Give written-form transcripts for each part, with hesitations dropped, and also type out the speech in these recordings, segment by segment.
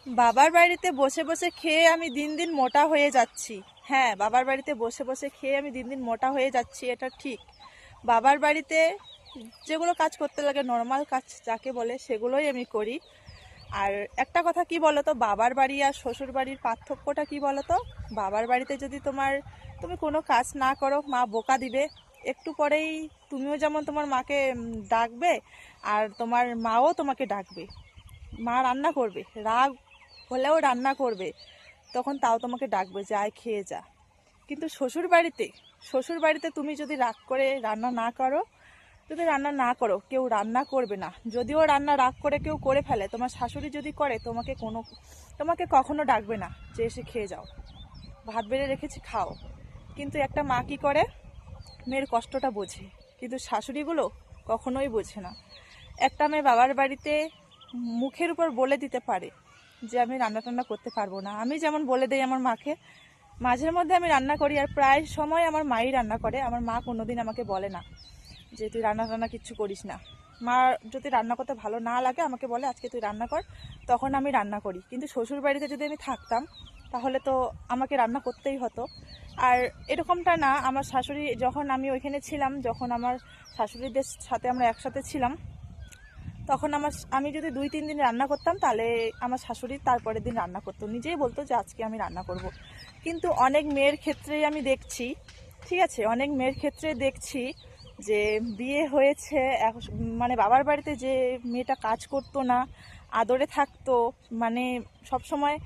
বাবার বাড়িতে বসে বসে খেয়ে আমি দিন দিন মোটা হয়ে যাচ্ছি। হ্যাঁ, বাবার বাড়িতে বসে বসে খেয়ে আমি দিন দিন মোটা হয়ে যাচ্ছি, এটা ঠিক। বাবার বাড়িতে যেগুলো কাজ করতে লাগে, নর্মাল কাজ যাকে বলে, সেগুলোই আমি করি। আর একটা কথা কি বলতো, বাবার বাড়ি আর শ্বশুর বাড়ির পার্থক্যটা কি বলতো? বাবার বাড়িতে যদি তুমি কোনো কাজ না করো, মা বোকা দিবে। একটু পরেই তুমিও যেমন তোমার মাকে ডাকবে, আর তোমার মাও তোমাকে ডাকবে। মা রান্না করবে, রাগ হলেও রান্না করবে, তখন তাও তোমাকে ডাকবে যে আয় খেয়ে যা। কিন্তু শ্বশুর বাড়িতে তুমি যদি রাগ করে রান্না না করো, কেউ রান্না করবে না। যদিও রান্না রাগ করে কেউ করে ফেলে, তোমার শাশুড়ি যদি করে, তোমাকে কখনো ডাকবে না যে এসে খেয়ে যাও, ভাত বেড়ে রেখেছি খাও। কিন্তু একটা মা কি করে, মেয়ের কষ্টটা বোঝে, কিন্তু শাশুড়িগুলো কখনোই বোঝে না। একটা মেয়ে বাবার বাড়িতে মুখের উপর বলে দিতে পারে যে আমি রান্না টান্না করতে পারবো না। আমি যেমন বলে দিই আমার মাকে, মাঝের মধ্যে আমি রান্না করি, আর প্রায় সময় আমার মাই রান্না করে। আমার মা কোনোদিন আমাকে বলে না যে তুই রান্না টান্না কিচ্ছু করিস না। মা যদি রান্না করতে ভালো না লাগে আমাকে বলে আজকে তুই রান্না কর, তখন আমি রান্না করি। কিন্তু শ্বশুর বাড়িতে যদি আমি থাকতাম, তাহলে তো আমাকে রান্না করতেই হতো। আর এরকমটা না, আমার শাশুড়ি যখন আমি ওইখানে ছিলাম, যখন আমার শাশুড়িদের সাথে আমরা একসাথে ছিলাম, তখন আমি যদি 2-3 দিন রান্না করতাম, তাহলে আমার শাশুড়ি তারপরের দিন রান্না করতো, নিজেই বলতো যে আজকে আমি রান্না করব। কিন্তু অনেক মেয়ের ক্ষেত্রেই আমি দেখছি, ঠিক আছে, অনেক মেয়ের ক্ষেত্রে দেখছি যে বিয়ে হয়েছে, মানে বাবার বাড়িতে যে মেয়েটা কাজ করতো না, আদরে থাকতো, মানে সব সময়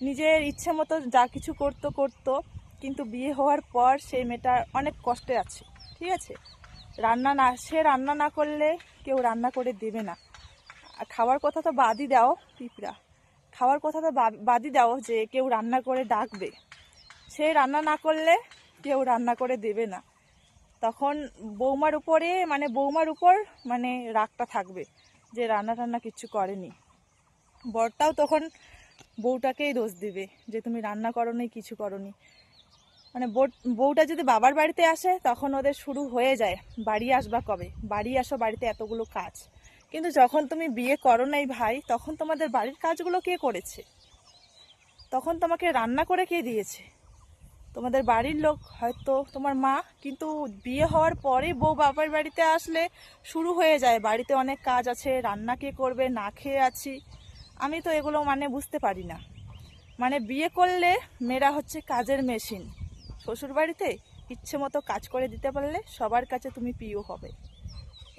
নিজের ইচ্ছে মতো যা কিছু করতো, কিন্তু বিয়ে হওয়ার পর সেই মেয়েটা অনেক কষ্টে আছে, ঠিক আছে। সে রান্না না করলে কেউ রান্না করে দেবে না। খাওয়ার কথা তো বাদই দাও, পিঁপড়া, খাওয়ার কথা তো বাদই দাও যে কেউ রান্না করে ডাকবে। সে রান্না না করলে কেউ রান্না করে দেবে না। তখন বৌমার উপর মানে রাগটা থাকবে যে রান্না টান্না কিচ্ছু করেনি। বরটাও তখন বউটাকেই দোষ দিবে যে তুমি রান্না করোনি, কিছু করোনি। মানে বউটা যদি বাবার বাড়িতে আসে, তখন ওদের শুরু হয়ে যায় বাড়ি আসবা কবে, বাড়ি আসো, বাড়িতে এতগুলো কাজ। কিন্তু যখন তুমি বিয়ে করো নাই ভাই, তখন তোমাদের বাড়ির কাজগুলো কে করেছে? তখন তোমাকে রান্না করে কে দিয়েছে? তোমাদের বাড়ির লোক, হয়তো তোমার মা। কিন্তু বিয়ে হওয়ার পরে বউ বাবার বাড়িতে আসলে শুরু হয়ে যায় বাড়িতে অনেক কাজ আছে, রান্না কে করবে, না খেয়ে আছি। আমি তো এগুলো বুঝতে পারি না। বিয়ে করলে মেয়েরা হচ্ছে কাজের মেশিন। শ্বশুর বাড়িতে ইচ্ছে মতো কাজ করে দিতে পারলে সবার কাছে তুমি প্রিয় হবে।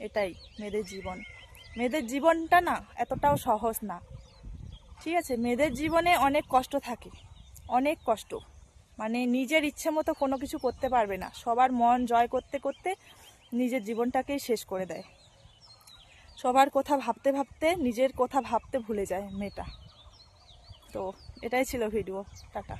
এটাই মেয়েদের জীবন। মেয়েদের জীবনটা না এতটাও সহজ না, ঠিক আছে। মেয়েদের জীবনে অনেক কষ্ট থাকে, অনেক কষ্ট। নিজের ইচ্ছে মতো কোনো কিছু করতে পারবে না, সবার মন জয় করতে করতে নিজের জীবনটাকেই শেষ করে দেয়। সবার কথা ভাবতে ভাবতে নিজের কথা ভাবতে ভুলে যায় মেয়েটা। তো এটাই ছিল ভিডিও। টাটা।